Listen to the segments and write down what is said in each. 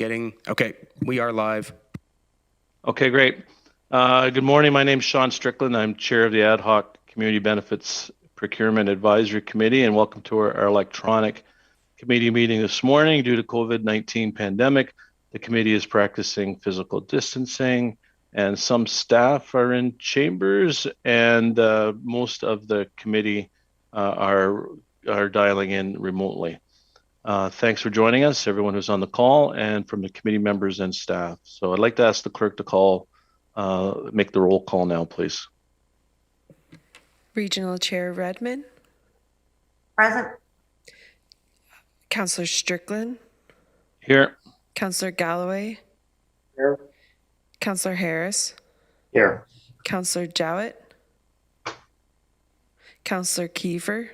Okay, we are live. Okay, great. Good morning. My name is Sean Strickland. I'm chair of the Ad Hoc Community Benefits Procurement Advisory Committee, and welcome to our electronic committee meeting this morning. Due to COVID-19 pandemic, the committee is practicing physical distancing, and some staff are in chambers, and most of the committee are dialing in remotely. Thanks for joining us, everyone who's on the call, and from the committee members and staff. So I'd like to ask the clerk to make the roll call now, please. Regional Chair Redmond. Present. Councillor Strickland. Here. Councillor Galloway. Here. Councillor Harris. Here. Councillor Jowett. Councillor Kiefer.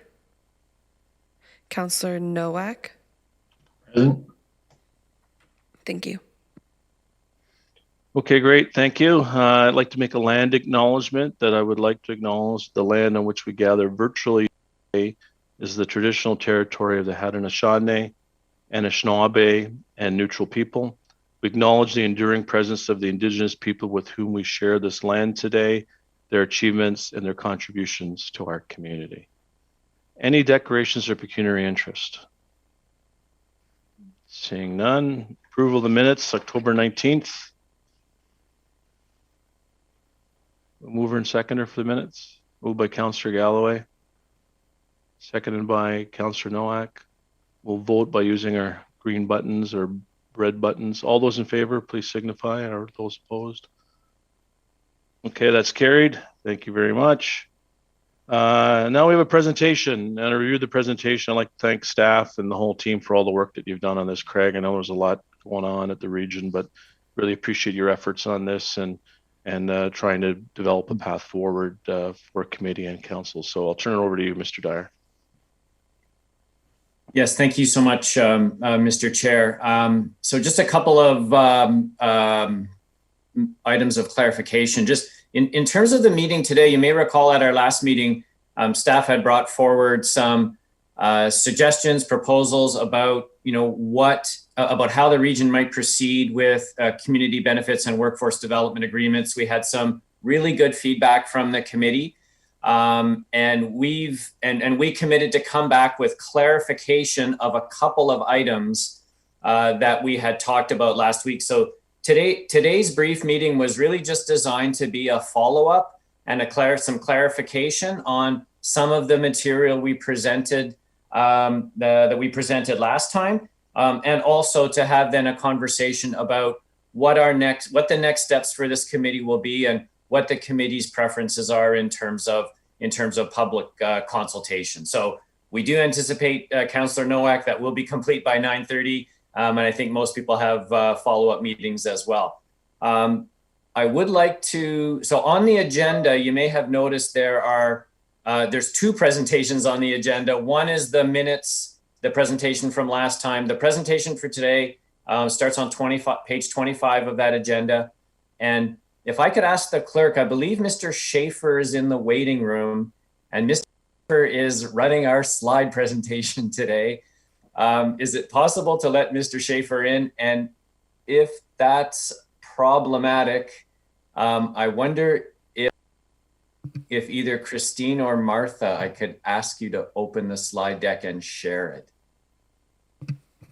Councillor Nowak. Present. Thank you. Okay, great. Thank you. I'd like to make a land acknowledgement that I would like to acknowledge the land on which we gather virtually today is the traditional territory of the Haudenosaunee, Anishinaabe, and Neutral people. We acknowledge the enduring presence of the Indigenous people with whom we share this land today, their achievements, and their contributions to our community. Any declarations of pecuniary interest? Seeing none. Approval of the minutes, October 19th. Mover and seconder for the minutes. Moved by Councillor Galloway. Seconded by Councillor Nowak. We'll vote by using our green buttons or red buttons. All those in favor, please signify. Or those opposed? Okay, that's carried. Thank you very much. Now we have a presentation, and I reviewed the presentation. I'd like to thank staff and the whole team for all the work that you've done on this, Craig. I know there's a lot going on at the region, but really appreciate your efforts on this and trying to develop a path forward for committee and council. So I'll turn it over to you, Mr. Dyer. Yes, thank you so much, Mr. Chair. So just a couple of items of clarification. Just in terms of the meeting today, you may recall at our last meeting, staff had brought forward some suggestions, proposals about, about how the region might proceed with community benefits and workforce development agreements. We had some really good feedback from the committee, and we committed to come back with clarification of a couple of items that we had talked about last week. So today's brief meeting was really just designed to be a follow-up and some clarification on some of the material we presented that we presented last time, and also to have then a conversation about what the next steps for this committee will be and what the committee's preferences are in terms of public consultation. So we do anticipate, Councillor Nowak, that will be complete by 9:30. And I think most people have follow-up meetings as well. I would like to, so on the agenda, you may have noticed there's two presentations on the agenda. One is the minutes, the presentation from last time. The presentation for today starts on page 25 of that agenda. And if I could ask the clerk, I believe Mr. Schaefer is in the waiting room, and Mr. Schaefer is running our slide presentation today. Is it possible to let Mr. Schaefer in? And if that's problematic, I wonder if either Christine or Martha, I could ask you to open the slide deck and share it.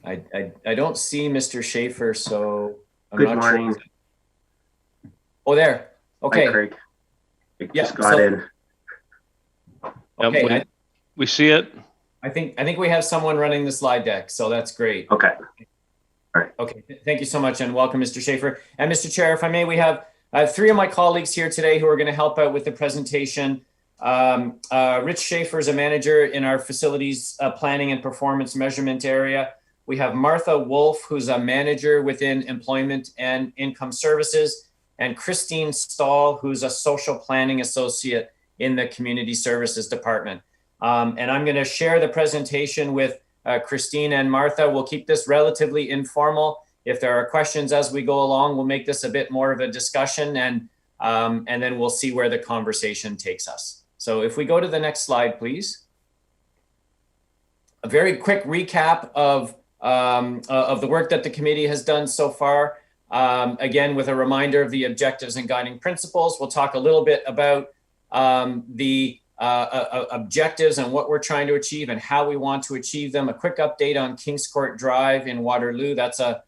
I don't see Mr. Schaefer, so I'm not sure. Oh, there. Okay. Hi, Craig. Yeah, just got in. Okay. We see it. I think we have someone running the slide deck, so that's great. Okay. All right. Okay. Thank you so much, and welcome, Mr. Schaefer. And Mr. Chair, if I may, we have three of my colleagues here today who are going to help out with the presentation. Rich Schaefer is a manager in our facilities planning and performance measurement area. We have Martha Wolf, who's a manager within employment and income services, and Christine Stahl, who's a social planning associate in the community services department. And I'm going to share the presentation with Christine and Martha. We'll keep this relatively informal. If there are questions as we go along, we'll make this a bit more of a discussion, and then we'll see where the conversation takes us. So if we go to the next slide, please. A very quick recap of of the work that the committee has done so far. Again, with a reminder of the objectives and guiding principles. We'll talk a little bit about the objectives and what we're trying to achieve and how we want to achieve them. A quick update on Kings Court Drive in Waterloo. That's a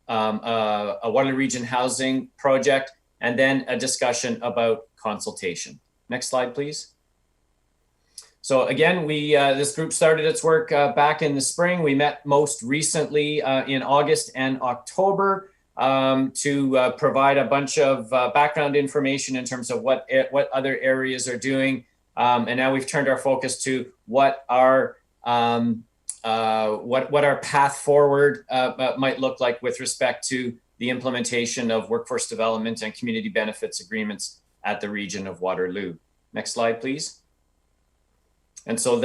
Waterloo Region housing project, and then a discussion about consultation. Next slide, please. So again, this group started its work back in the spring. We met most recently in August and October to provide a bunch of background information in terms of what other areas are doing. And now we've turned our focus to what our path forward might look like with respect to the implementation of workforce development and community benefits agreements at the region of Waterloo. Next slide, please. And so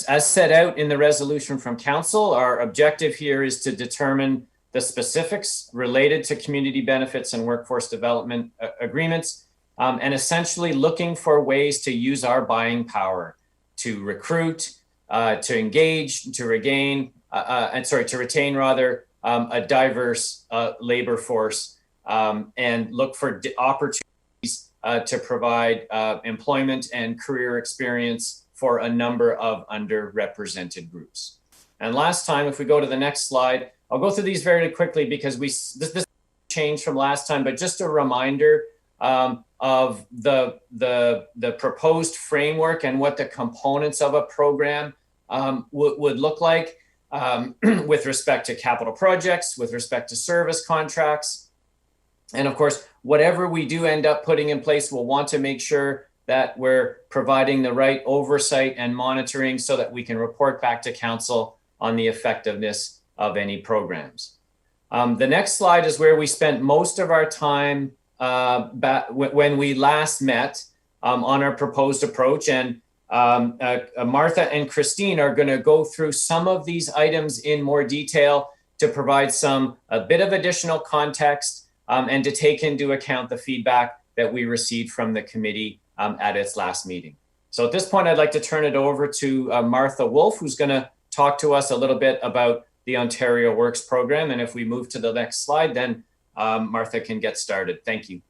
as set out in the resolution from council, our objective here is to determine the specifics related to community benefits and workforce development agreements, and essentially looking for ways to use our buying power to recruit, to engage, to retain a diverse labor force, and look for opportunities to provide employment and career experience for a number of underrepresented groups. And last time, if we go to the next slide, I'll go through these very quickly because this changed from last time, but just a reminder of the proposed framework and what the components of a program would look like with respect to capital projects, with respect to service contracts. And of course, whatever we do end up putting in place, we'll want to make sure that we're providing the right oversight and monitoring so that we can report back to council on the effectiveness of any programs. The next slide is where we spent most of our time when we last met on our proposed approach. And Martha and Christine are going to go through some of these items in more detail to provide a bit of additional context and to take into account the feedback that we received from the committee at its last meeting. So at this point, I'd like to turn it over to Martha Wolf, who's going to talk to us a little bit about the Ontario Works program. And if we move to the next slide, then Martha can get started. Thank you.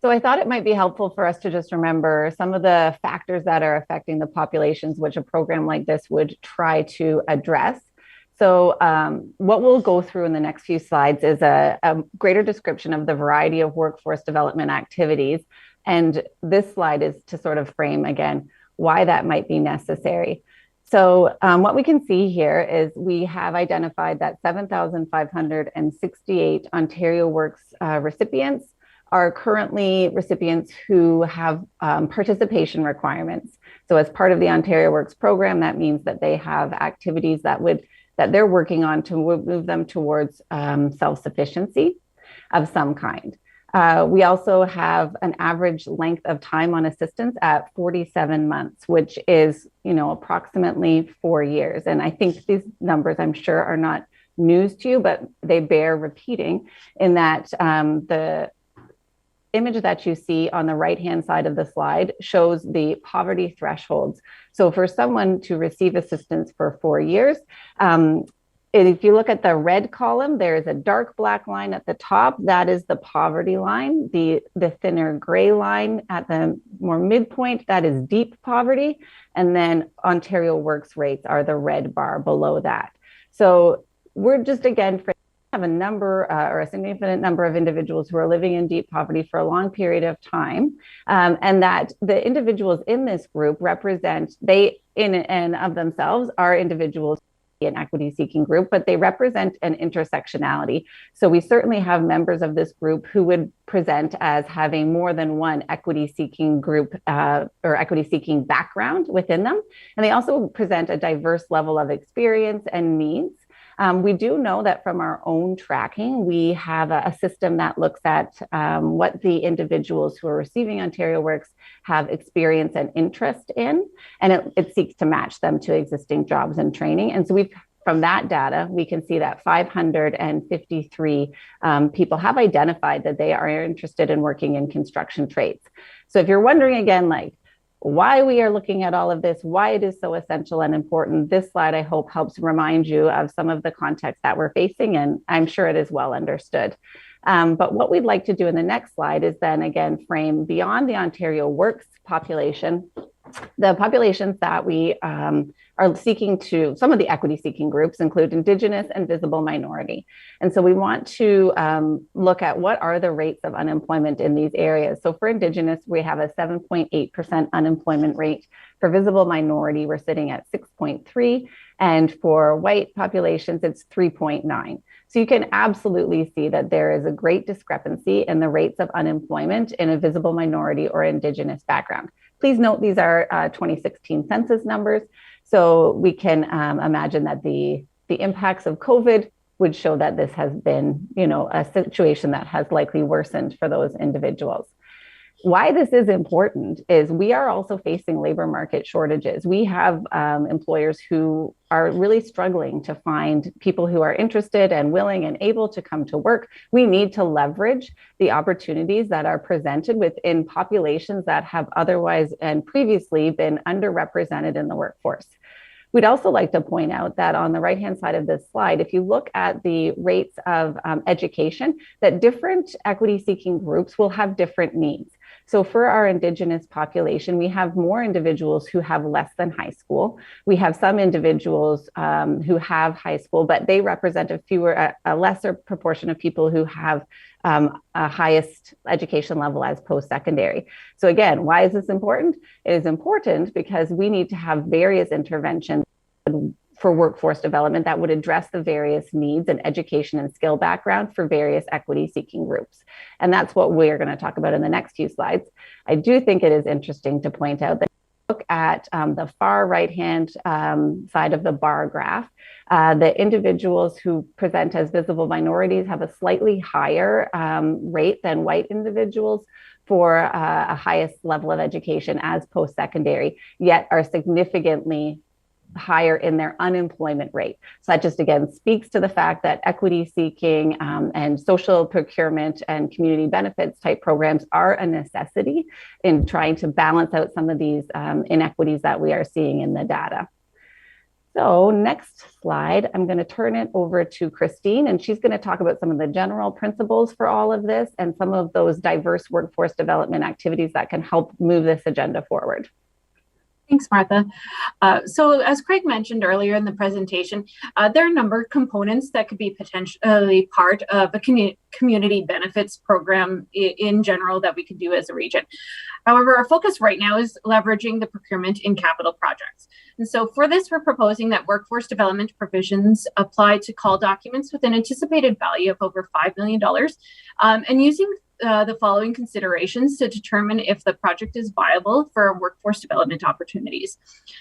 So I thought it might be helpful for us to just remember some of the factors that are affecting the populations which a program like this would try to address. So what we'll go through in the next few slides is a greater description of the variety of workforce development activities. And this slide is to sort of frame, again, why that might be necessary. So what we can see here is we have identified that 7,568 Ontario Works recipients are currently recipients who have participation requirements. So as part of the Ontario Works program, that means that they have activities that they're working on to move them towards self-sufficiency of some kind. We also have an average length of time on assistance at 47 months, which is, approximately 4 years. And I think these numbers, I'm sure, are not news to you, but they bear repeating in that the image that you see on the right-hand side of the slide shows the poverty thresholds. So for someone to receive assistance for 4 years, if you look at the red column, there is a dark black line at the top. That is the poverty line. The thinner gray line at the more midpoint, that is deep poverty. And then Ontario Works rates are the red bar below that. So we're just, again, have a number or a significant number of individuals who are living in deep poverty for a long period of time. And that the individuals in this group represent, they in and of themselves are individuals an equity-seeking group, but they represent an intersectionality. So we certainly have members of this group who would present as having more than one equity-seeking group or equity-seeking background within them. And they also present a diverse level of experience and needs. We do know that from our own tracking, we have a system that looks at what the individuals who are receiving Ontario Works have experience and interest in, and it seeks to match them to existing jobs and training. And so from that data, we can see that 553 people have identified that they are interested in working in construction trades. So if you're wondering again, why we are looking at all of this, why it is so essential and important. This slide, I hope, helps remind you of some of the context that we're facing, and I'm sure it is well understood. But what we'd like to do in the next slide is then again frame beyond the Ontario Works population, the populations that we are seeking to, some of the equity seeking groups include Indigenous and visible minority. And so we want to look at what are the rates of unemployment in these areas. So for Indigenous, we have a 7.8% unemployment rate. For visible minority, we're sitting at 6.3. And for white populations, it's 3.9. So you can absolutely see that there is a great discrepancy in the rates of unemployment in a visible minority or Indigenous background. Please note these are 2016 census numbers. So we can imagine that the impacts of COVID would show that this has been, a situation that has likely worsened for those individuals. Why this is important is we are also facing labor market shortages. We have employers who are really struggling to find people who are interested and willing and able to come to work. We need to leverage the opportunities that are presented within populations that have otherwise and previously been underrepresented in the workforce. We'd also like to point out that on the right-hand side of this slide, if you look at the rates of education, that different equity-seeking groups will have different needs. So for our Indigenous population, we have more individuals who have less than high school. We have some individuals who have high school, but they represent a lesser proportion of people who have a highest education level as post-secondary. So again, why is this important? It is important because we need to have various interventions for workforce development that would address the various needs and education and skill background for various equity-seeking groups. And that's what we're going to talk about in the next few slides. I do think it is interesting to point out that look at the far right-hand side of the bar graph, the individuals who present as visible minorities have a slightly higher rate than white individuals for a highest level of education as post-secondary, yet are significantly higher in their unemployment rate. So that just again speaks to the fact that equity seeking and social procurement and community benefits type programs are a necessity in trying to balance out some of these inequities that we are seeing in the data. So next slide, I'm going to turn it over to Christine, and she's going to talk about some of the general principles for all of this and some of those diverse workforce development activities that can help move this agenda forward. Thanks, Martha. So as Craig mentioned earlier in the presentation, there are a number of components that could be potentially part of a community benefits program in general that we could do as a region. However, our focus right now is leveraging the procurement in capital projects. And so for this, we're proposing that workforce development provisions apply to call documents with an anticipated value of over $5 million and using the following considerations to determine if the project is viable for workforce development opportunities.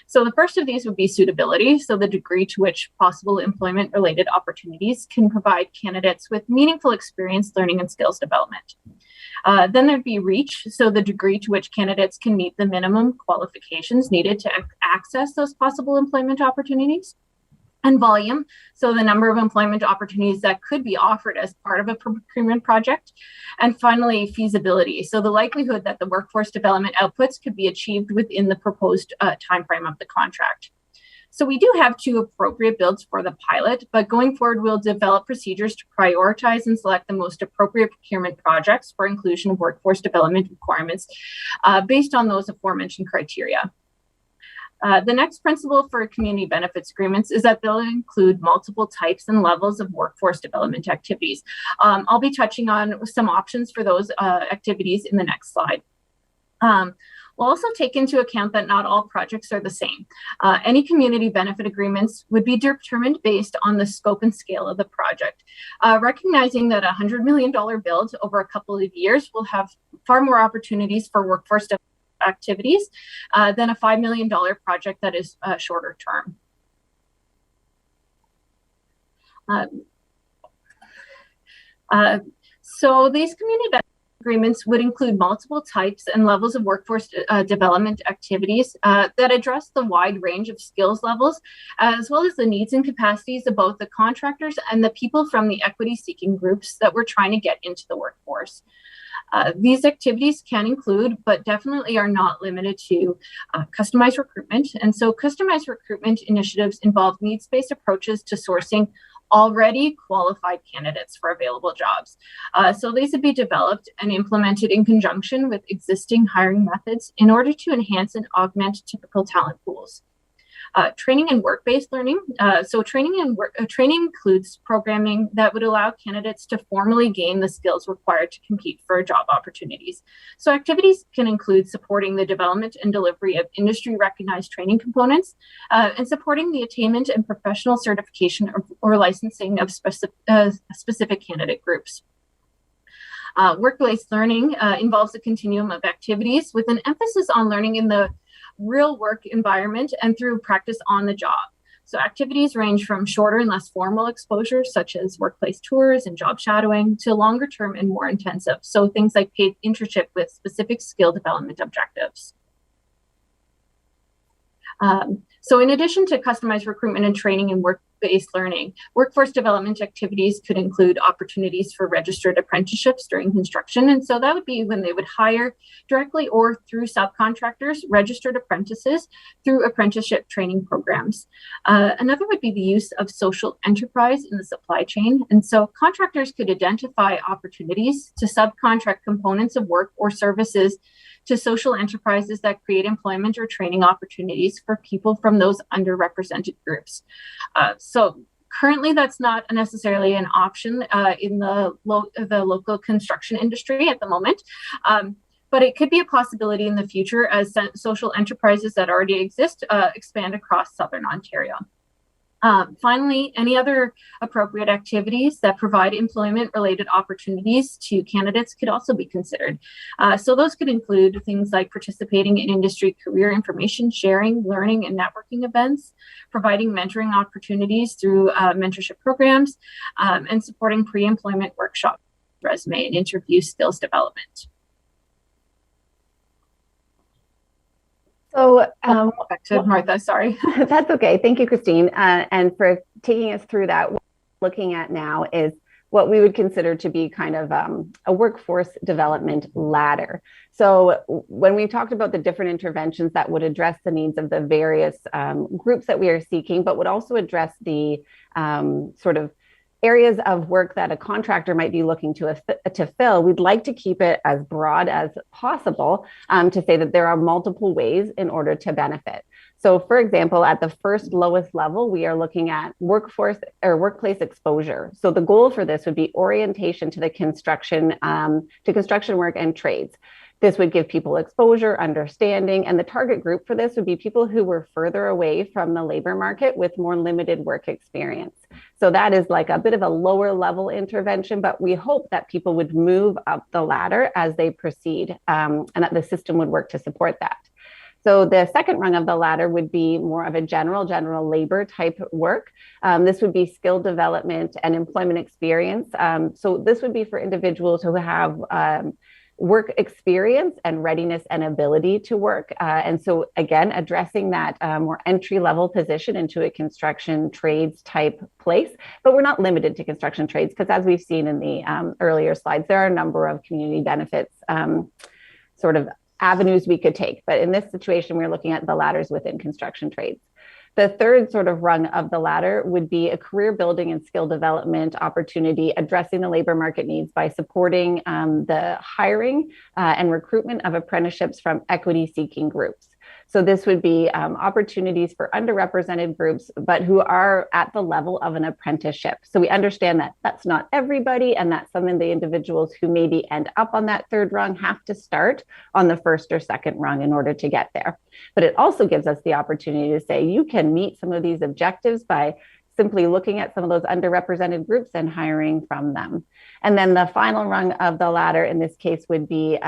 So the first of these would be suitability, so the degree to which possible employment-related opportunities can provide candidates with meaningful experience, learning, and skills development. Then there'd be reach, so the degree to which candidates can meet the minimum qualifications needed to access those possible employment opportunities. And volume, so the number of employment opportunities that could be offered as part of a procurement project. And finally, feasibility, so the likelihood that the workforce development outputs could be achieved within the proposed timeframe of the contract. So we do have 2 appropriate builds for the pilot, but going forward, we'll develop procedures to prioritize and select the most appropriate procurement projects for inclusion of workforce development requirements based on those aforementioned criteria. The next principle for community benefits agreements is that they'll include multiple types and levels of workforce development activities. I'll be touching on some options for those activities in the next slide. We'll also take into account that not all projects are the same. Any community benefit agreements would be determined based on the scope and scale of the project. Recognizing that a $100 million build over a couple of years will have far more opportunities for workforce development activities than a $5 million project that is shorter term. So these community benefit agreements would include multiple types and levels of workforce development activities that address the wide range of skills levels, as well as the needs and capacities of both the contractors and the people from the equity seeking groups that we're trying to get into the workforce. These activities can include, but definitely are not limited to, customized recruitment. And so customized recruitment initiatives involve needs-based approaches to sourcing already qualified candidates for available jobs. So these would be developed and implemented in conjunction with existing hiring methods in order to enhance and augment typical talent pools. Training and work-based learning. Training includes programming that would allow candidates to formally gain the skills required to compete for job opportunities. So activities can include supporting the development and delivery of industry-recognized training components and supporting the attainment and professional certification or licensing of specific candidate groups. Work-based learning involves a continuum of activities with an emphasis on learning in the real work environment and through practice on the job. So activities range from shorter and less formal exposure, such as workplace tours and job shadowing, to longer term and more intensive. So things like paid internship with specific skill development objectives. So in addition to customized recruitment and training and work-based learning, workforce development activities could include opportunities for registered apprenticeships during construction. And so that would be when they would hire directly or through subcontractors, registered apprentices through apprenticeship training programs. Another would be the use of social enterprise in the supply chain. And so contractors could identify opportunities to subcontract components of work or services to social enterprises that create employment or training opportunities for people from those underrepresented groups. So currently, that's not necessarily an option in the local construction industry at the moment. But it could be a possibility in the future as social enterprises that already exist expand across Southern Ontario. Finally, any other appropriate activities that provide employment-related opportunities to candidates could also be considered. So those could include things like participating in industry career information sharing, learning, and networking events, providing mentoring opportunities through mentorship programs, and supporting pre-employment workshops, resume, and interview skills development. So back to Martha, sorry. That's okay. Thank you, Christine. And for taking us through that, what we're looking at now is what we would consider to be kind of a workforce development ladder. So when we talked about the different interventions that would address the needs of the various groups that we are seeking, but would also address the sort of areas of work that a contractor might be looking to fill, we'd like to keep it as broad as possible to say that there are multiple ways in order to benefit. So for example, at the first lowest level, we are looking at workforce or workplace exposure. So the goal for this would be orientation to the construction work and trades. This would give people exposure, understanding, and the target group for this would be people who were further away from the labor market with more limited work experience. So that is like a bit of a lower level intervention, but we hope that people would move up the ladder as they proceed and that the system would work to support that. So the second rung of the ladder would be more of a general labor type work. This would be skill development and employment experience. So this would be for individuals who have work experience and readiness and ability to work. And so again, addressing that more entry level position into a construction trades type place, but we're not limited to construction trades because as we've seen in the earlier slides, there are a number of community benefits sort of avenues we could take. But in this situation, we're looking at the ladders within construction trades. The third sort of rung of the ladder would be a career building and skill development opportunity addressing the labor market needs by supporting the hiring and recruitment of apprenticeships from equity seeking groups. So this would be opportunities for underrepresented groups, but who are at the level of an apprenticeship. So we understand that that's not everybody, and that some of the individuals who maybe end up on that third rung have to start on the first or second rung in order to get there. But it also gives us the opportunity to say you can meet some of these objectives by simply looking at some of those underrepresented groups and hiring from them. And then the final rung of the ladder in this case would be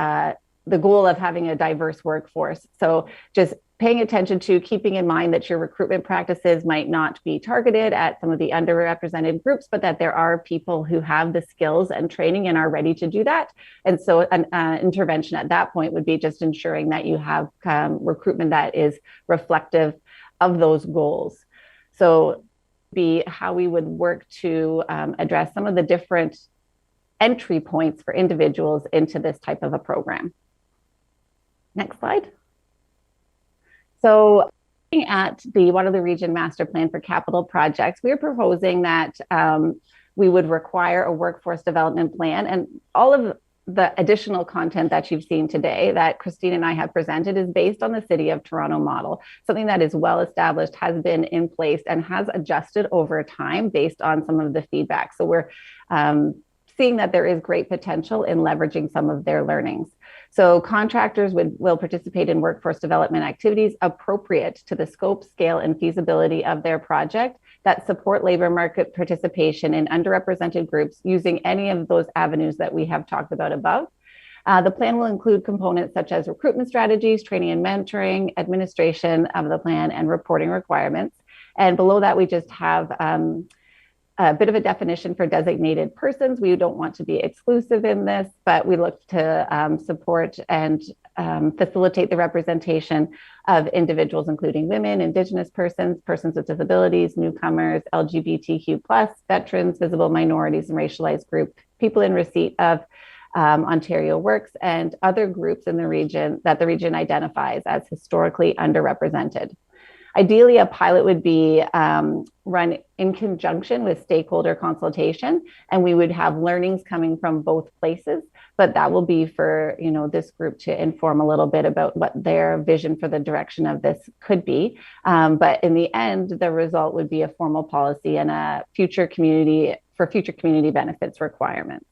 the goal of having a diverse workforce. So just paying attention to keeping in mind that your recruitment practices might not be targeted at some of the underrepresented groups, but that there are people who have the skills and training and are ready to do that. And so an intervention at that point would be just ensuring that you have recruitment that is reflective of those goals. So be how we would work to address some of the different entry points for individuals into this type of a program. Next slide. So looking at the Waterloo Region Master Plan for Capital Projects, we are proposing that we would require a workforce development plan, and all of the additional content that you've seen today that Christine and I have presented is based on the City of Toronto model, something that is well established, has been in place, and has adjusted over time based on some of the feedback. So we're seeing that there is great potential in leveraging some of their learnings. So contractors will participate in workforce development activities appropriate to the scope, scale, and feasibility of their project that support labor market participation in underrepresented groups using any of those avenues that we have talked about above. The plan will include components such as recruitment strategies, training and mentoring, administration of the plan, and reporting requirements. And below that, we just have a bit of a definition for designated persons. We don't want to be exclusive in this, but we look to support and facilitate the representation of individuals, including women, Indigenous persons, persons with disabilities, newcomers, LGBTQ+, veterans, visible minorities and racialized group, people in receipt of Ontario Works, and other groups in the region that the region identifies as historically underrepresented. Ideally, a pilot would be run in conjunction with stakeholder consultation, and we would have learnings coming from both places, but that will be for this group to inform a little bit about what their vision for the direction of this could be. But in the end, the result would be a formal policy and a future community benefits requirements.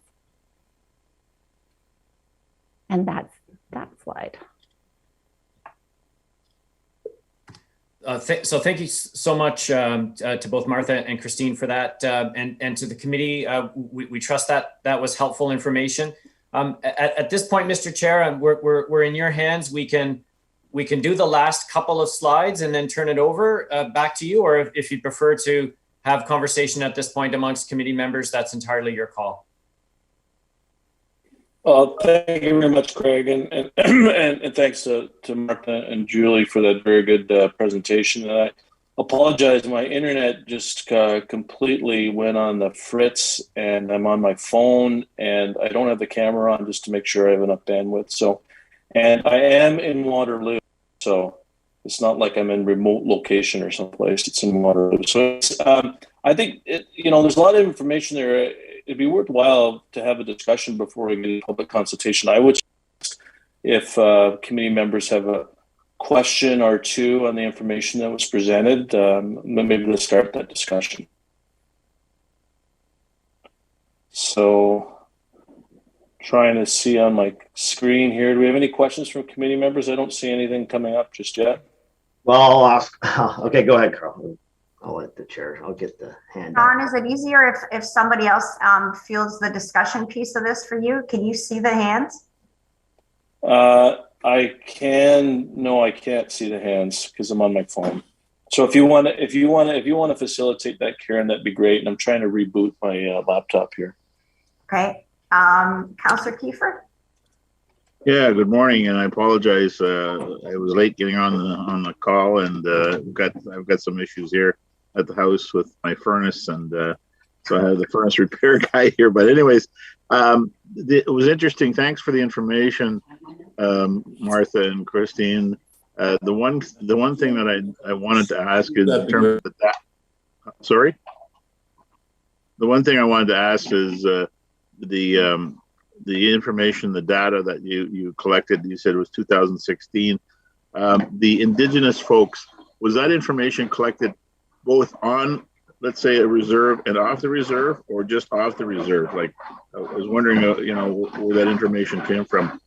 And that's that slide. So thank you so much to both Martha and Christine for that, and to the committee. We trust that that was helpful information. At this point, Mr. Chair, we're in your hands. We can do the last couple of slides and then turn it over back to you, or if you prefer to have conversation at this point amongst committee members, that's entirely your call. Thank you very much, Craig, and thanks to Martha and Julie for that very good presentation. And I apologize, my internet just completely went on the fritz, and I'm on my phone, and I don't have the camera on just to make sure I have enough bandwidth. So, and I am in Waterloo, so it's not like I'm in remote location or someplace. It's in Waterloo. So it's, I think there's a lot of information there. It'd be worthwhile to have a discussion before we get a public consultation. I would suggest if committee members have a question or two on the information that was presented, maybe let's start that discussion. So trying to see on my screen here, do we have any questions from committee members? I don't see anything coming up just yet. Well, I'll ask. Okay, go ahead, Carl. I'll let the chair, I'll get the hand up. Don, is it easier if somebody else fields the discussion piece of this for you? Can you see the hands? I can't see the hands because I'm on my phone. So if you want to facilitate that, Karen, that'd be great. And I'm trying to reboot my laptop here. Okay, Councillor Kiefer. Yeah, good morning, and I apologize. I was late getting on the call, and I've got some issues here at the house with my furnace, and so I have the furnace repair guy here. But anyways, it was interesting. Thanks for the information, Martha and Christine. The one thing that I wanted to ask is in terms of the sorry. The one thing I wanted to ask is the information, the data that you collected. You said it was 2016. The Indigenous folks, was that information collected both on, let's say, a reserve and off the reserve, or just off the reserve? Like, I was wondering, where that information came from.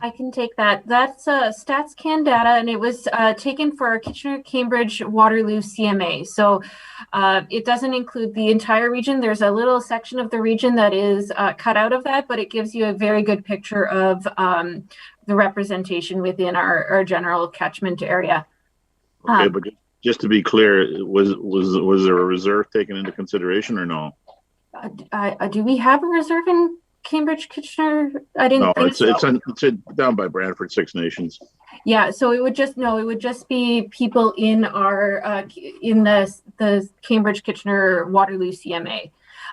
I can take that. That's StatsCan data, and it was taken for our Kitchener-Cambridge Waterloo CMA. So it doesn't include the entire region. There's a little section of the region that is cut out of that, but it gives you a very good picture of the representation within our general catchment area. Okay, but just to be clear, was there a reserve taken into consideration or no? Do we have a reserve in Cambridge, Kitchener? I didn't think so. It's down by Brantford, Six Nations. Yeah, so it would just be people in our in the Cambridge, Kitchener, Waterloo CMA.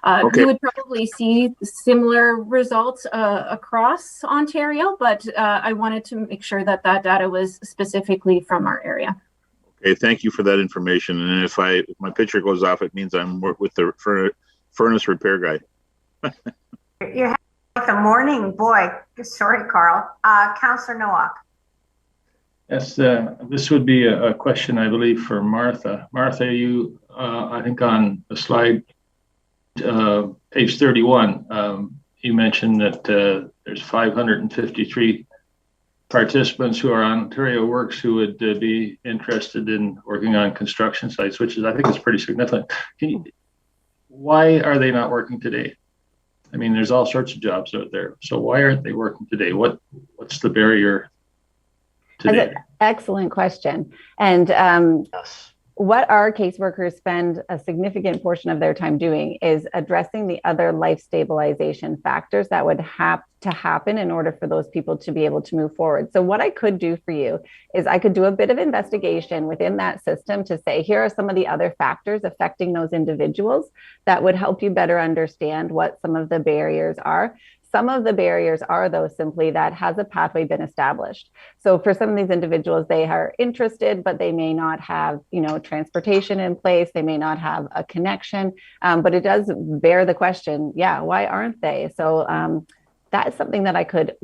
Okay. You would probably see similar results across Ontario, but I wanted to make sure that that data was specifically from our area. Okay, thank you for that information. And if my picture goes off, it means I'm with the furnace repair guy. You're having like a morning, boy. Sorry, Carl. Councillor Nowak. Yes, this would be a question, I believe, for Martha. Martha, you, I think on the slide, page 31, you mentioned that there's 553 participants who are on Ontario Works who would be interested in working on construction sites, which is, I think, is pretty significant. Why are they not working today? I mean, there's all sorts of jobs out there. So why aren't they working today? What's the barrier today? That's an excellent question. And Yes. what our caseworkers spend a significant portion of their time doing is addressing the other life stabilization factors that would have to happen in order for those people to be able to move forward. So what I could do for you is I could do a bit of investigation within that system to say, here are some of the other factors affecting those individuals that would help you better understand what some of the barriers are. Some of the barriers are, though, simply that has a pathway been established. So for some of these individuals, they are interested, but they may not have, transportation in place. They may not have a connection, but it does bear the question, why aren't they? So that is something that I could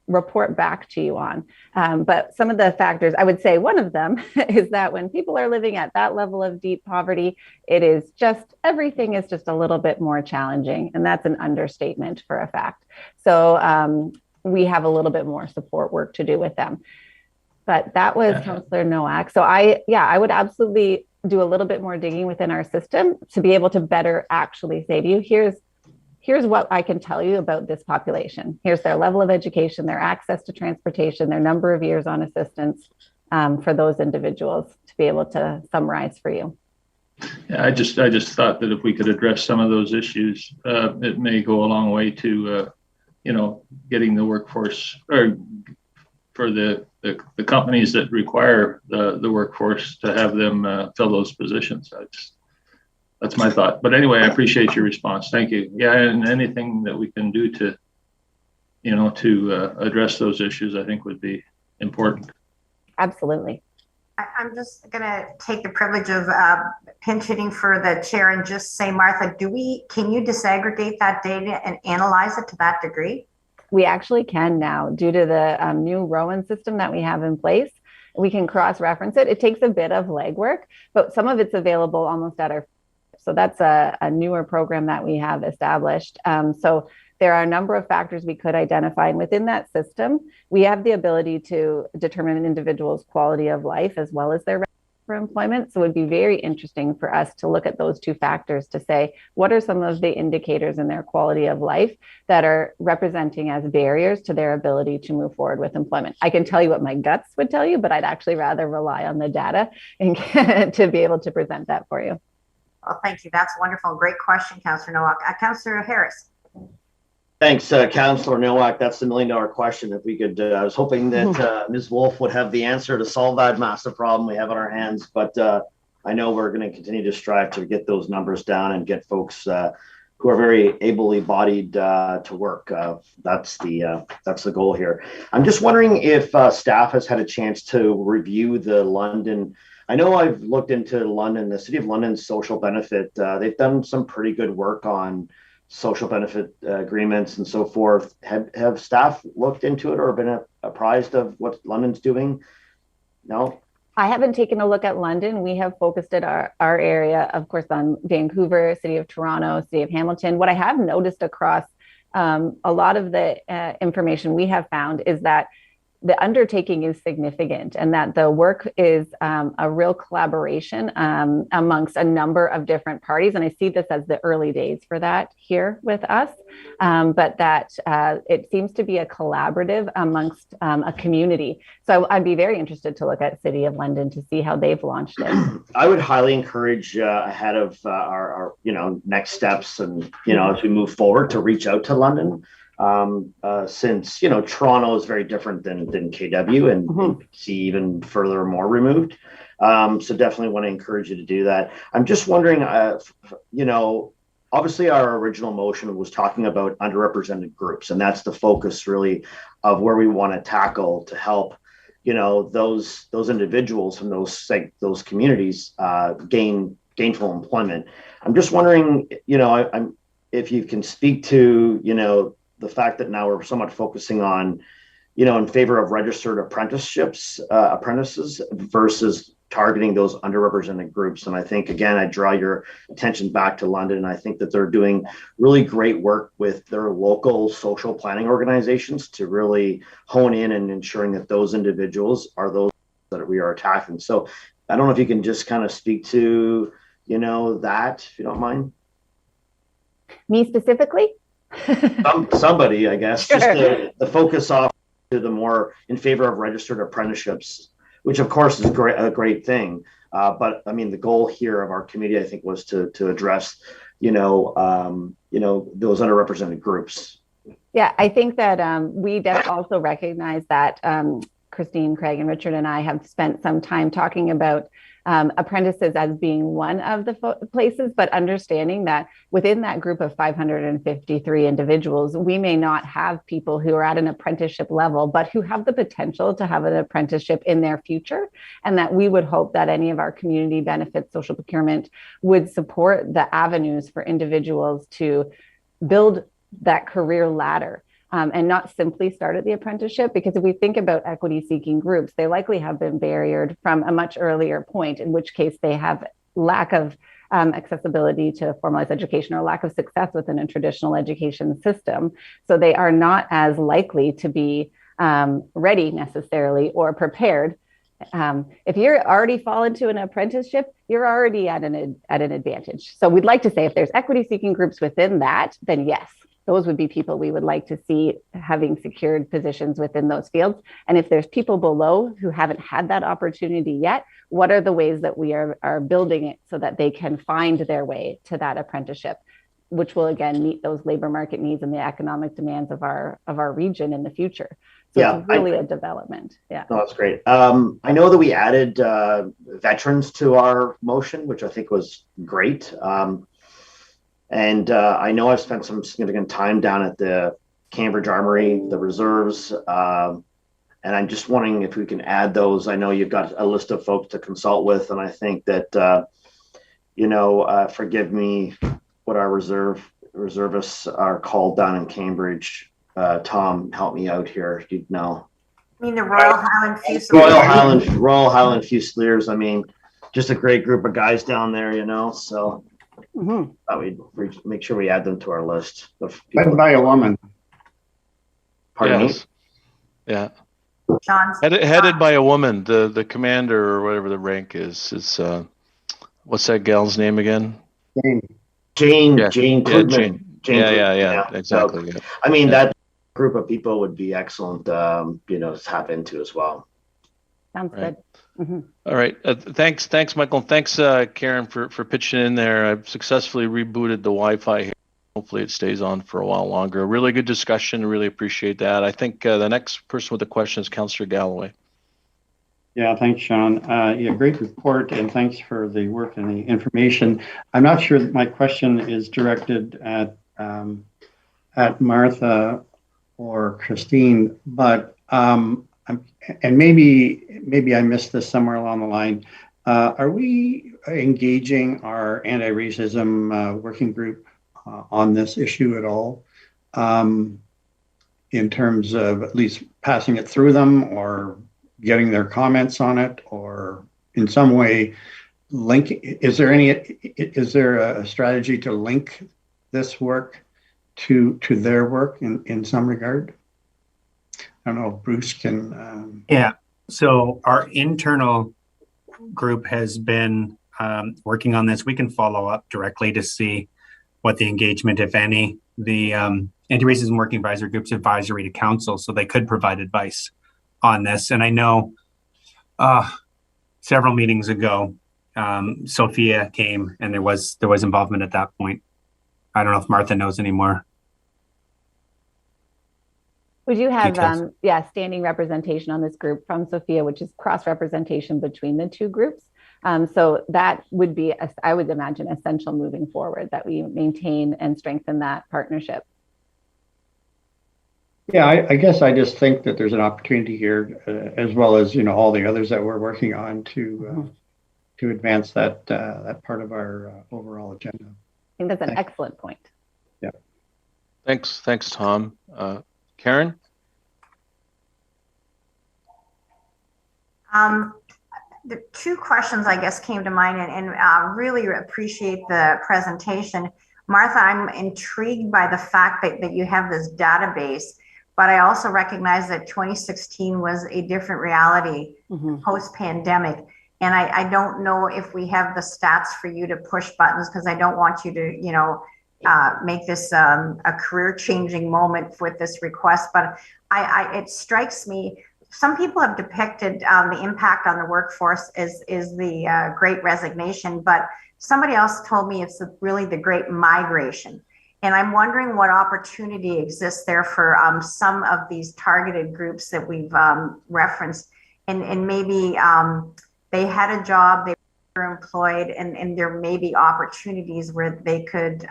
report back to you on. But some of the factors, I would say one of them is that when people are living at that level of deep poverty, everything is just a little bit more challenging. And that's an understatement for a fact. So we have a little bit more support work to do with them. But that was Councillor Nowak. So I would absolutely do a little bit more digging within our system to be able to better actually say to you, here's what I can tell you about this population. Here's their level of education, their access to transportation, their number of years on assistance for those individuals to be able to summarize for you. Yeah, I just thought that if we could address some of those issues, it may go a long way to, getting the workforce, or for the companies that require the workforce to have them fill those positions. That's my thought. But anyway, I appreciate your response. Thank you. Yeah, and anything that we can do to, to address those issues, I think would be important. Absolutely. I'm just going to take the privilege of pinch hitting for the chair and just say, Martha, can you disaggregate that data and analyze it to that degree? We actually can now, due to the new Rowan system that we have in place. We can cross-reference it. It takes a bit of legwork, but some of it's available almost at our. So that's a newer program that we have established. So there are a number of factors we could identify. And within that system, we have the ability to determine an individual's quality of life as well as their for employment. So it would be very interesting for us to look at those two factors to say, what are some of the indicators in their quality of life that are representing as barriers to their ability to move forward with employment? I can tell you what my guts would tell you, but I'd actually rather rely on the data and to be able to present that for you. Well, thank you. That's wonderful. Great question, Councillor Nowak. Councillor Harris. Thanks, Councillor Nowak. That's the million-dollar question. If we could, I was hoping that Ms. Wolf would have the answer to solve that massive problem we have on our hands. But I know we're going to continue to strive to get those numbers down and get folks who are very ably-bodied to work. That's the goal here. I'm just wondering if staff has had a chance to review the London. I know I've looked into London, the City of London's social benefit. They've done some pretty good work on social benefit agreements and so forth. Have staff looked into it or been apprised of what London's doing? No? I haven't taken a look at London. We have focused at our area, of course, on Vancouver, City of Toronto, City of Hamilton. What I have noticed across a lot of the information we have found is that the undertaking is significant and that the work is a real collaboration amongst a number of different parties. And I see this as the early days for that here with us, but that it seems to be a collaborative amongst a community. So I'd be very interested to look at City of London to see how they've launched it. I would highly encourage ahead of our next steps and, as we move forward to reach out to London. Since Toronto is very different than KW and BC even further more removed, so definitely want to encourage you to do that. I'm just wondering, obviously our original motion was talking about underrepresented groups, and that's the focus really of where we want to tackle to help, those individuals from those communities gain gainful employment. I'm just wondering, I'm if you can speak to, the fact that now we're somewhat focusing on, in favor of registered apprentices versus targeting those underrepresented groups. And I think, again, I draw your attention back to London. And I think that they're doing really great work with their local social planning organizations to really hone in and ensuring that those individuals are those that we are attacking. So I don't know if you can just kind of speak to, that, if you don't mind. Me specifically? Somebody, I guess, Sure. Just the focus off to the more in favor of registered apprenticeships, which of course is a great thing. But I mean, the goal here of our committee, I think, was to address, those underrepresented groups. Yeah, I think that we also recognize that Christine, Craig, and Richard and I have spent some time talking about apprentices as being one of the places, but understanding that within that group of 553 individuals, we may not have people who are at an apprenticeship level, but who have the potential to have an apprenticeship in their future. And that we would hope that any of our community benefits, social procurement, would support the avenues for individuals to build that career ladder. And not simply start at the apprenticeship, because if we think about equity-seeking groups, they likely have been barriered from a much earlier point, in which case they have lack of accessibility to formalized education or lack of success within a traditional education system. So they are not as likely to be ready necessarily or prepared. If you're already fall into an apprenticeship, you're already at an advantage. So we'd like to say if there's equity-seeking groups within that, then yes, those would be people we would like to see having secured positions within those fields. And if there's people below who haven't had that opportunity yet, what are the ways that we are building it so that they can find their way to that apprenticeship, which will again meet those labor market needs and the economic demands of our region in the future. So it's really a development. Yeah. No, that's great. I know that we added veterans to our motion, which I think was great. And I know I've spent some significant time down at the Cambridge Armory, the reserves, and I'm just wondering if we can add those. I know you've got a list of folks to consult with, and I think that, forgive me, what our reservists are called down in Cambridge. Tom, help me out here. You'd know. I mean, the Royal Highland Fusiliers. Royal Highland Fusiliers. I mean, just a great group of guys down there, so. We'd make sure we add them to our list of people. Led by a woman. Pardon me? Yeah. John's Headed by a woman. The commander or whatever the rank is what's that gal's name again? Jane Yeah. Goodman. Yeah, exactly. So, I mean, that group of people would be excellent, to tap into as well. Sounds good. All right. Thanks, Michael. Thanks, Karen, for pitching in there. I've successfully rebooted the Wi-Fi here. Hopefully it stays on for a while longer. Really good discussion. Really appreciate that. I think the next person with a question is Councillor Galloway. Yeah, thanks, Sean. Great report, and thanks for the work and the information. I'm not sure that my question is directed at Martha or Christine, but and maybe I missed this somewhere along the line. Are we engaging our anti-racism working group on this issue at all, in terms of at least passing it through them or getting their comments on it, or in some way link? Is there a strategy to link this work to their work in some regard? I don't know if Bruce can. Yeah, so our internal group has been working on this. We can follow up directly to see what the engagement, if any. The Anti-Racism Working Advisory Group's advisory to council, so they could provide advice on this. And I know several meetings ago, Sophia came and there was involvement at that point. I don't know if Martha knows anymore. We do have, standing representation on this group from Sophia, which is cross-representation between the two groups. So that would be, I would imagine, essential moving forward, that we maintain and strengthen that partnership. Yeah, I guess I just think that there's an opportunity here, as well as, you know, all the others that we're working on to advance that that part of our overall agenda. I think that's an excellent point. Yeah. Thanks, Tom. Karen? The two questions, I guess, came to mind, and really appreciate the presentation. Martha, I'm intrigued by the fact that you have this database, but I also recognize that 2016 was a different reality post-pandemic. And I don't know if we have the stats for you to push buttons, because I don't want you to, you know, make this a career-changing moment with this request. But it strikes me, some people have depicted the impact on the workforce is the Great Resignation, but somebody else told me it's really the Great Migration. And I'm wondering what opportunity exists there for some of these targeted groups that we've referenced, and maybe they had a job, they were employed, and there may be opportunities where they could,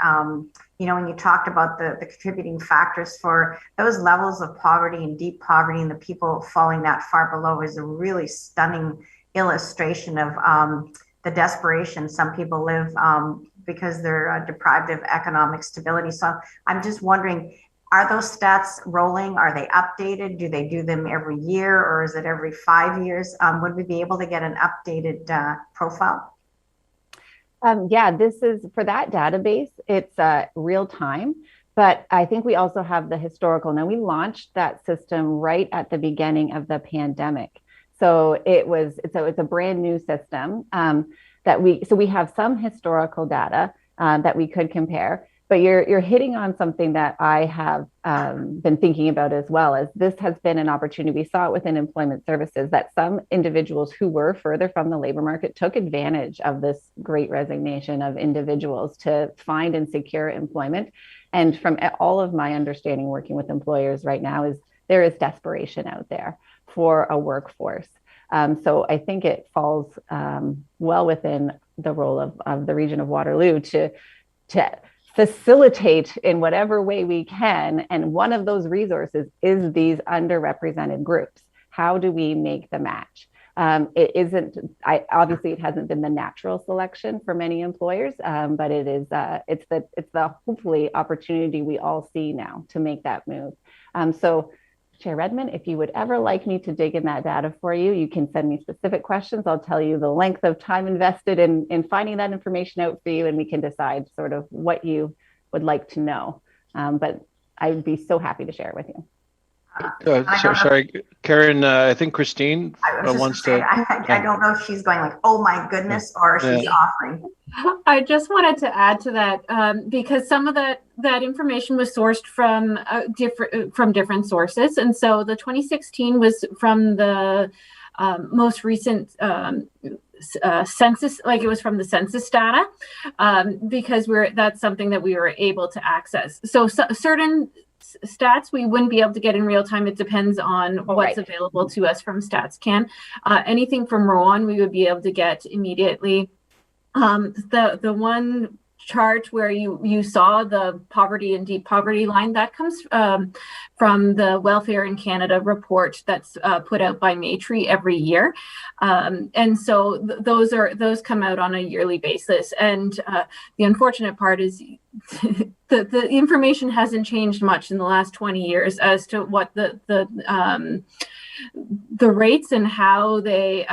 you know, when you talked about the contributing factors for those levels of poverty and deep poverty and the people falling that far below, is a really stunning illustration of the desperation some people live because they're deprived of economic stability. So I'm just wondering, are those stats rolling? Are they updated? Do they do them every year, or is it every 5 years? Would we be able to get an updated profile? Yeah, this is for that database. It's real time, but I think we also have the historical. Now, we launched that system right at the beginning of the pandemic. So it's a brand new system so we have some historical data that we could compare. But you're hitting on something that I have been thinking about as well, as this has been an opportunity. We saw it within employment services that some individuals who were further from the labor market took advantage of this Great Resignation of individuals to find and secure employment. And from all of my understanding working with employers right now is there is desperation out there for a workforce. So I think it falls well within the role of the region of Waterloo to facilitate in whatever way we can. And one of those resources is these underrepresented groups. How do we make the match? Obviously it hasn't been the natural selection for many employers, but it's the hopefully opportunity we all see now to make that move. So Chair Redmond, if you would ever like me to dig in that data for you, you can send me specific questions. I'll tell you the length of time invested in finding that information out for you, and we can decide sort of what you would like to know. But I would be so happy to share it with you. Sorry, Karen, I think Christine wants to. I don't know if she's going like, oh my goodness, or she's offering. I just wanted to add to that because some of that information was sourced from different sources, and so the 2016 was from the most recent census, like it was from the census data, because that's something that we were able to access. So certain stats we wouldn't be able to get in real time. It depends on what's available to us from StatsCan. Anything from Rowan we would be able to get immediately. The one chart where you saw the poverty and deep poverty line, that comes from the Welfare in Canada report that's put out by Maitri every year, and so those come out on a yearly basis. And the unfortunate part is the information hasn't changed much in the last 20 years as to what the rates and how they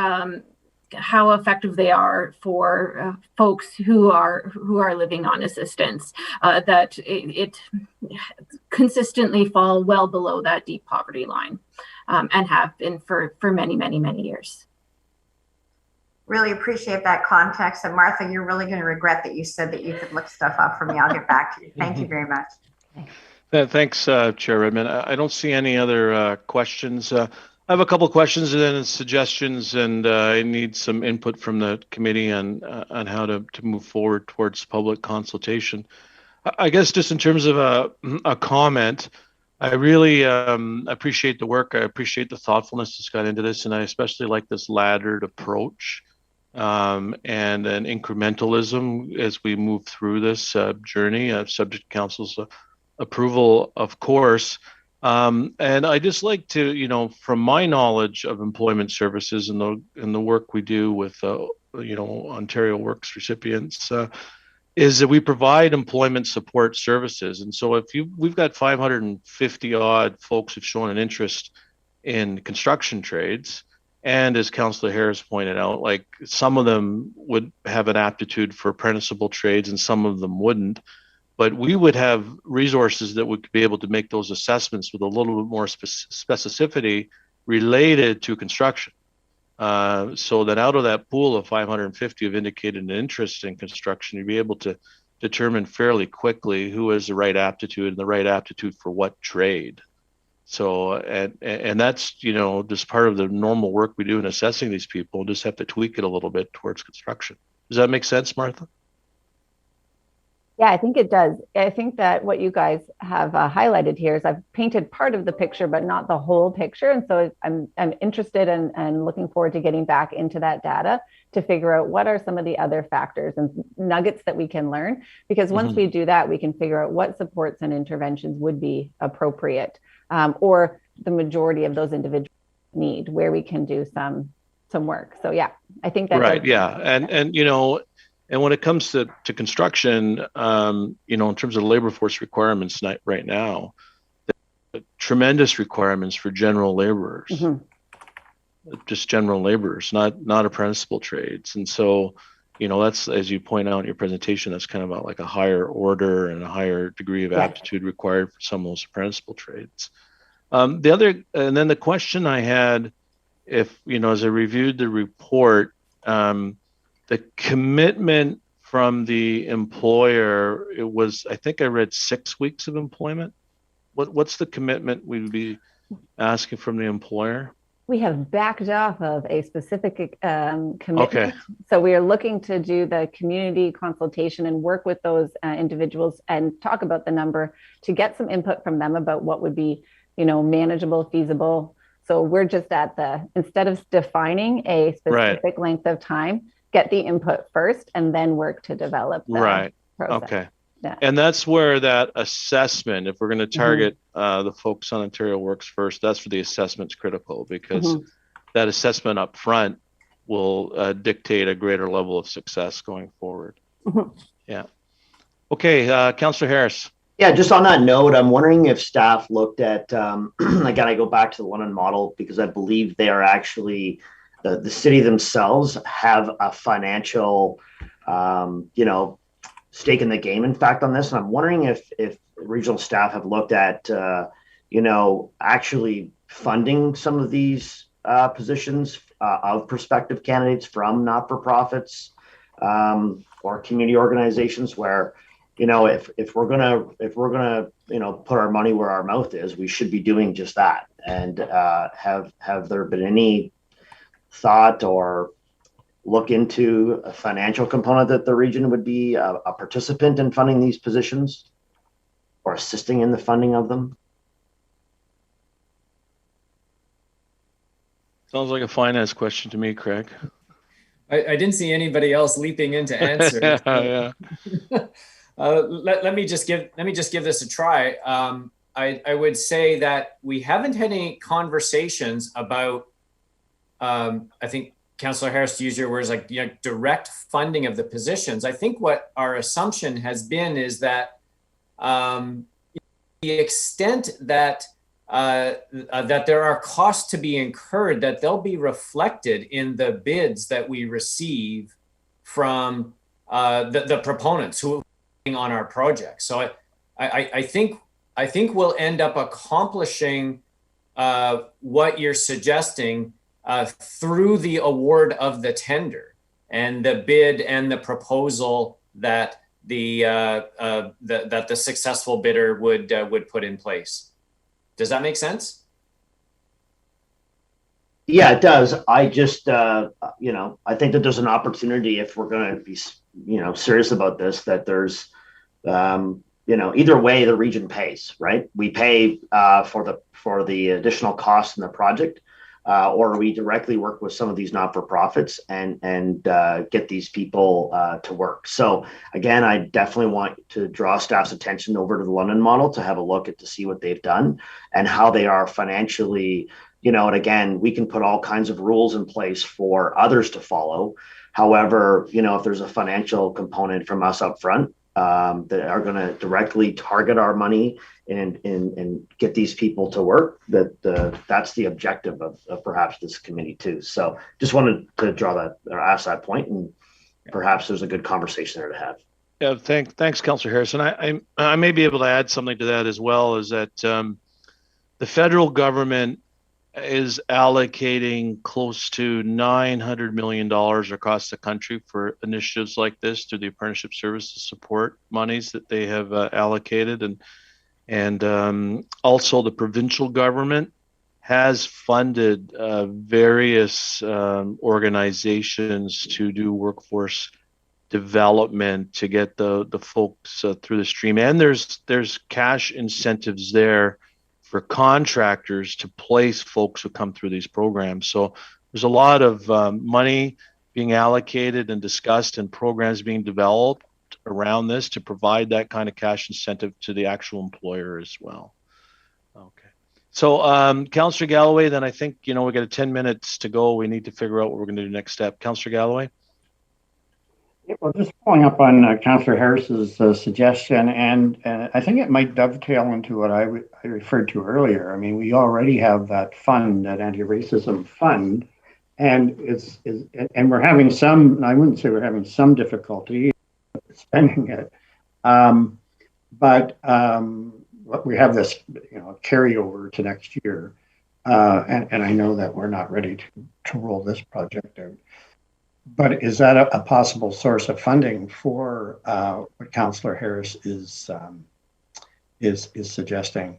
how effective they are for folks who are living on assistance, that it consistently fall well below that deep poverty line, and have been for many, many, many years. Really appreciate that context. And Martha, you're really going to regret that you said that you could look stuff up for me. I'll get back to you. Thank you very much. Thanks, Chair Redmond. I don't see any other questions. I have a couple of questions and then suggestions, and I need some input from the committee on how to move forward towards public consultation. I guess just in terms of a comment, I really appreciate the work. I appreciate the thoughtfulness that's got into this, and I especially like this laddered approach and an incrementalism as we move through this journey, subject to council's approval, of course. And I just like to, from my knowledge of employment services and the work we do with, Ontario Works recipients, is that we provide employment support services. And so we've got 550 odd folks who've shown an interest in construction trades. And as Councillor Harris pointed out, like some of them would have an aptitude for apprenticeable trades and some of them wouldn't. But we would have resources that would be able to make those assessments with a little bit more specificity related to construction. So that out of that pool of 550 who've indicated an interest in construction, you'd be able to determine fairly quickly who has the right aptitude and the right aptitude for what trade. So, and that's, just part of the normal work we do in assessing these people. Just have to tweak it a little bit towards construction. Does that make sense, Martha? Yeah, I think it does. I think that what you guys have highlighted here is I've painted part of the picture, but not the whole picture. And so I'm interested and looking forward to getting back into that data to figure out what are some of the other factors and nuggets that we can learn. Because once we do that, we can figure out what supports and interventions would be appropriate, or the majority of those individuals need, where we can do some work. So yeah, I think that's right. Yeah, and when it comes to construction, in terms of labor force requirements right now, tremendous requirements for general laborers, just general laborers, not apprenticeable trades. And so, that's, as you point out in your presentation, that's kind of about like a higher order and a higher degree of aptitude required for some of those apprenticeable trades. And then the question I had, as I reviewed the report, the commitment from the employer, it was, I think I read 6 weeks of employment. What's the commitment we'd be asking from the employer? We have backed off of a specific commitment. Okay. So we are looking to do the community consultation and work with those individuals and talk about the number to get some input from them about what would be, manageable, feasible. So we're just instead of defining a specific length of time, get the input first and then work to develop the process. Okay. Yeah. And that's where that assessment, if we're going to target the folks on Ontario Works first, that's where the assessment's critical, because that assessment up front will dictate a greater level of success going forward. Yeah. Okay, Councillor Harris. Yeah, just on that note, I'm wondering if staff looked at, again, I go back to the London model because I believe they are actually, the city themselves have a financial, stake in the game, in fact, on this. And I'm wondering if regional staff have looked at, actually funding some of these positions of prospective candidates from not-for-profits or community organizations where, if we're gonna put our money where our mouth is, we should be doing just that. And have there been any thought or look into a financial component that the region would be a participant in funding these positions or assisting in the funding of them? Sounds like a finance question to me, Craig. I didn't see anybody else leaping in to answer. Yeah. Let me just give this a try. I would say that we haven't had any conversations about, I think, Councillor Harris, to use your words, like direct funding of the positions. I think what our assumption has been is that the extent that that there are costs to be incurred, that they'll be reflected in the bids that we receive from the proponents who are on our project. So I think we'll end up accomplishing what you're suggesting through the award of the tender and the bid and the proposal that the successful bidder would put in place. Does that make sense? Yeah, it does. I just, I think that there's an opportunity, if we're going to be, serious about this, that there's, either way the region pays, right? We pay for the additional costs in the project. or we directly work with some of these not-for-profits and get these people to work. So again, I definitely want to draw staff's attention over to the London model to have a look at to see what they've done and how they are financially, you know, and again, we can put all kinds of rules in place for others to follow. However, you know, if there's a financial component from us up front that are going to directly target our money and get these people to work, that's the objective of perhaps this committee too. So just wanted to draw that or ask that point, and perhaps there's a good conversation there to have. Yeah, thanks, Councillor Harrison. I may be able to add something to that as well, is that the federal government is allocating close to $900 million across the country for initiatives like this through the apprenticeship services support monies that they have allocated. And also the provincial government has funded various organizations to do workforce development to get the folks through the stream. And there's cash incentives there for contractors to place folks who come through these programs. So there's a lot of money being allocated and discussed and programs being developed around this to provide that kind of cash incentive to the actual employer as well. Okay. So Councillor Galloway, then I think, you know, we got 10 minutes to go. We need to figure out what we're going to do next step. Councillor Galloway? Well, just following up on Councillor Harris's suggestion, and I think it might dovetail into what I referred to earlier. I mean, we already have that fund, that anti-racism fund, and and we're having some, I wouldn't say we're having some difficulty spending it, but we have this, you know, carryover to next year, and I know that we're not ready to roll this project out. But is that a possible source of funding for what Councillor Harris is suggesting?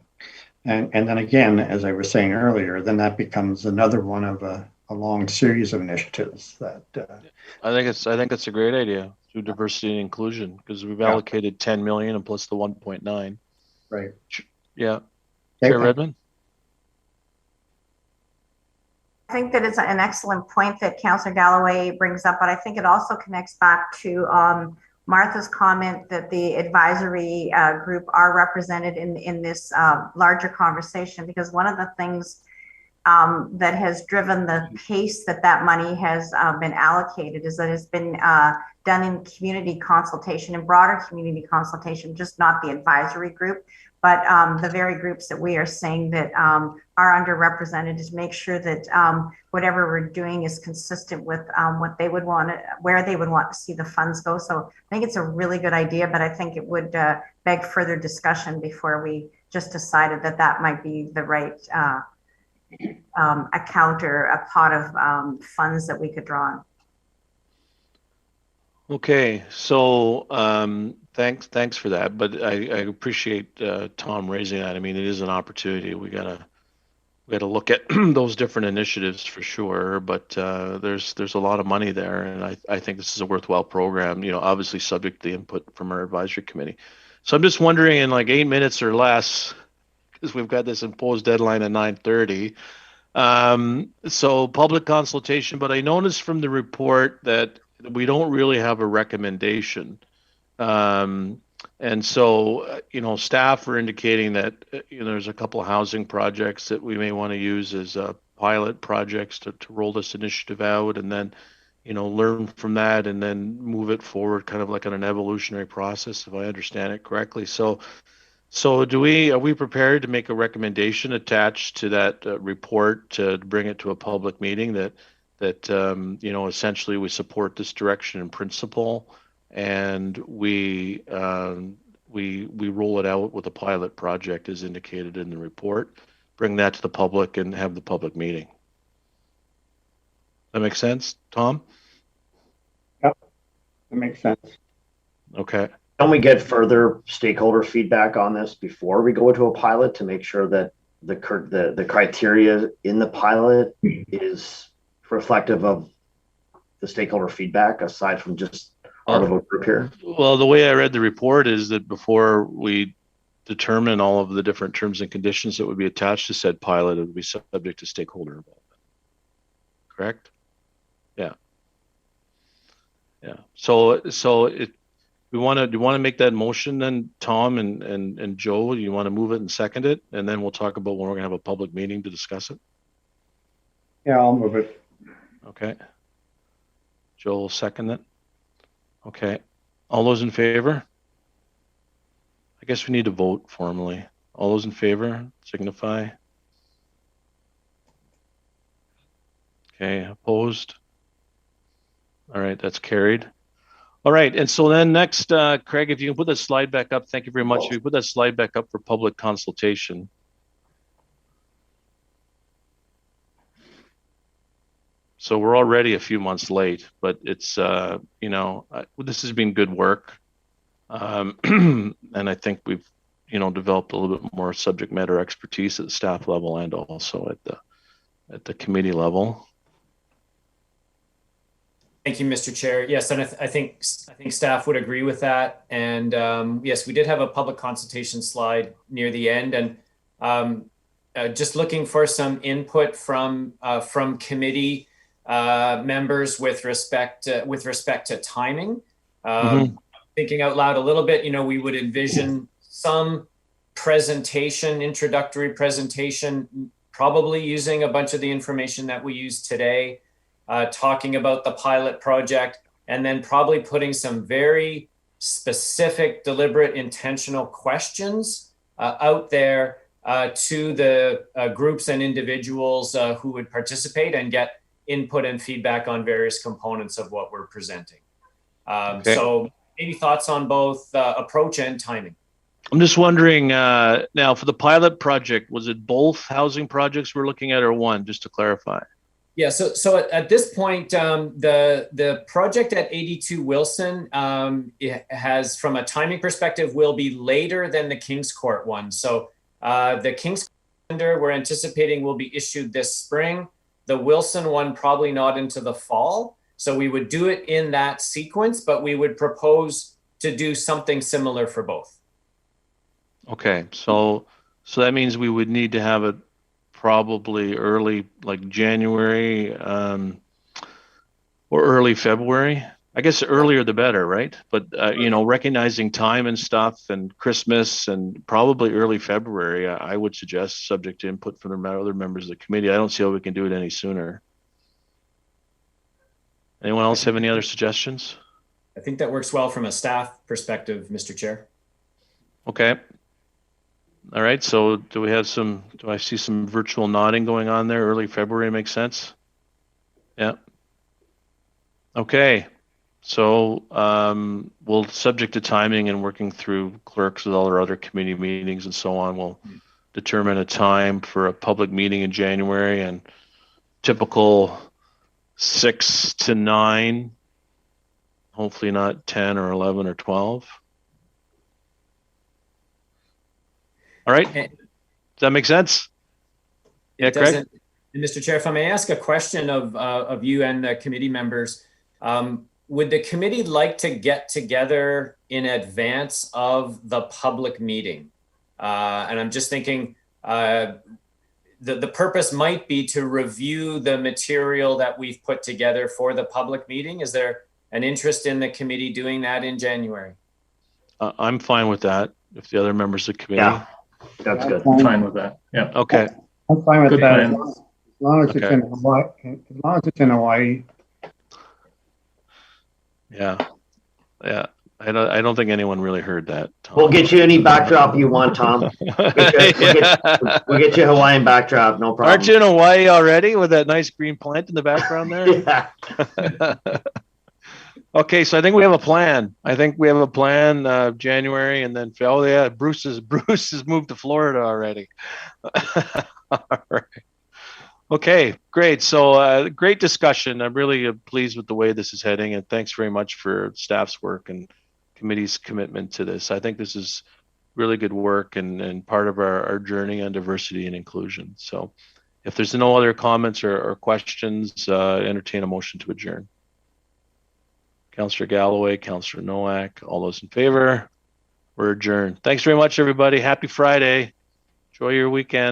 And then again, as I was saying earlier, then that becomes another one of a long series of initiatives that. I think it's a great idea through diversity and inclusion, because we've allocated 10 million and plus the 1.9. Right. Yeah. Chair Redmond. I think that it's an excellent point that Councillor Galloway brings up, but I think it also connects back to Martha's comment that the advisory group are represented in this larger conversation, because one of the things that has driven the pace that money has been allocated is that it's been done in community consultation and broader community consultation, just not the advisory group, but the very groups that we are saying that are underrepresented, is make sure that whatever we're doing is consistent with what they would want, where they would want to see the funds go. So I think it's a really good idea, but I think it would beg further discussion before we just decided that might be the right account or a pot of funds that we could draw on. Okay, so thanks for that, but I appreciate Tom raising that. I mean, it is an opportunity. We gotta look at those different initiatives for sure, but there's a lot of money there, and I think this is a worthwhile program, you know, obviously subject to the input from our advisory committee. So I'm just wondering, in like 8 minutes or less, because we've got this imposed deadline at 9:30, so public consultation, but I noticed from the report that we don't really have a recommendation. And so, you know, staff are indicating that, you know, there's a couple of housing projects that we may want to use as pilot projects to roll this initiative out, and then, you know, learn from that and then move it forward kind of like on an evolutionary process, if I understand it correctly. So are we prepared to make a recommendation attached to that report to bring it to a public meeting that you know, essentially we support this direction in principle, and we roll it out with a pilot project as indicated in the report, bring that to the public and have the public meeting? That makes sense, Tom? Yep, that makes sense. Okay. Can we get further stakeholder feedback on this before we go to a pilot to make sure that the criteria in the pilot is reflective of the stakeholder feedback, aside from just our little group here? Well, the way I read the report is that before we determine all of the different terms and conditions that would be attached to said pilot, it would be subject to stakeholder involvement. correct? Yeah. Yeah. So do you want to make that motion then, Tom and Joe? You want to move it and second it, and then we'll talk about when we're gonna have a public meeting to discuss it. Yeah, I'll move it. Okay. Joe will second it. Okay. All those in favor? I guess we need to vote formally. All those in favor signify. Okay, opposed? All right, that's carried. All right, and so then next, Craig, if you can put that slide back up. Thank you very much. If you put that slide back up for public consultation. So we're already a few months late, but it's, this has been good work. And I think we've, developed a little bit more subject matter expertise at the staff level and also at the committee level. Thank you, Mr. Chair. Yes, and I think staff would agree with that. And yes, we did have a public consultation slide near the end, and just looking for some input from committee members with respect to timing. Thinking out loud a little bit, we would envision some introductory presentation, probably using a bunch of the information that we use today. Talking about the pilot project, and then probably putting some very specific, deliberate, intentional questions out there to the groups and individuals who would participate and get input and feedback on various components of what we're presenting. Okay. So maybe thoughts on both approach and timing. I'm just wondering now for the pilot project, was it both housing projects we're looking at or one, just to clarify? Yeah, so at this point, the project at 82 Wilson it has, from a timing perspective, will be later than the Kings Court one. So the Kings Court tender we're anticipating will be issued this spring. The Wilson one probably not into the fall. So we would do it in that sequence, but we would propose to do something similar for both. Okay, so that means we would need to have it probably early, like January or early February. I guess earlier the better, right? But recognizing time and stuff and Christmas and probably early February, I would suggest, subject to input from the other members of the committee. I don't see how we can do it any sooner. Anyone else have any other suggestions? I think that works well from a staff perspective, Mr. Chair. Okay. All right, so do I see some virtual nodding going on there? Early February makes sense? Yeah. Okay, so we'll, subject to timing and working through clerks with all our other committee meetings and so on, we'll determine a time for a public meeting in January, and typical 6 to 9, hopefully not 10 or 11 or 12. All right. Does that make sense? Yeah, Craig? Mr. Chair, if I may ask a question of you and the committee members, would the committee like to get together in advance of the public meeting? And I'm just thinking the purpose might be to review the material that we've put together for the public meeting. Is there an interest in the committee doing that in January? I'm fine with that. If the other members of the committee. Yeah. That's good. I'm fine with that. Yeah. Okay. I'm fine with Good that. plan. As long as it's Okay. in Hawaii. As long as it's in Hawaii. Yeah. I don't think anyone really heard that, Tom. We'll get you any backdrop you want, Tom. We'll get you a Hawaiian backdrop, no problem. Aren't you in Hawaii already with that nice green plant in the background there? Yeah. Okay, so I think we have a plan. January, and then Bruce has moved to Florida already. All right. Okay, great. So great discussion. I'm really pleased with the way this is heading, and thanks very much for staff's work and committee's commitment to this. I think this is really good work and part of our journey on diversity and inclusion. So if there's no other comments or questions, entertain a motion to adjourn. Councillor Galloway, Councillor Nowak, all those in favor? We're adjourned. Thanks very much, everybody. Happy Friday. Enjoy your weekend.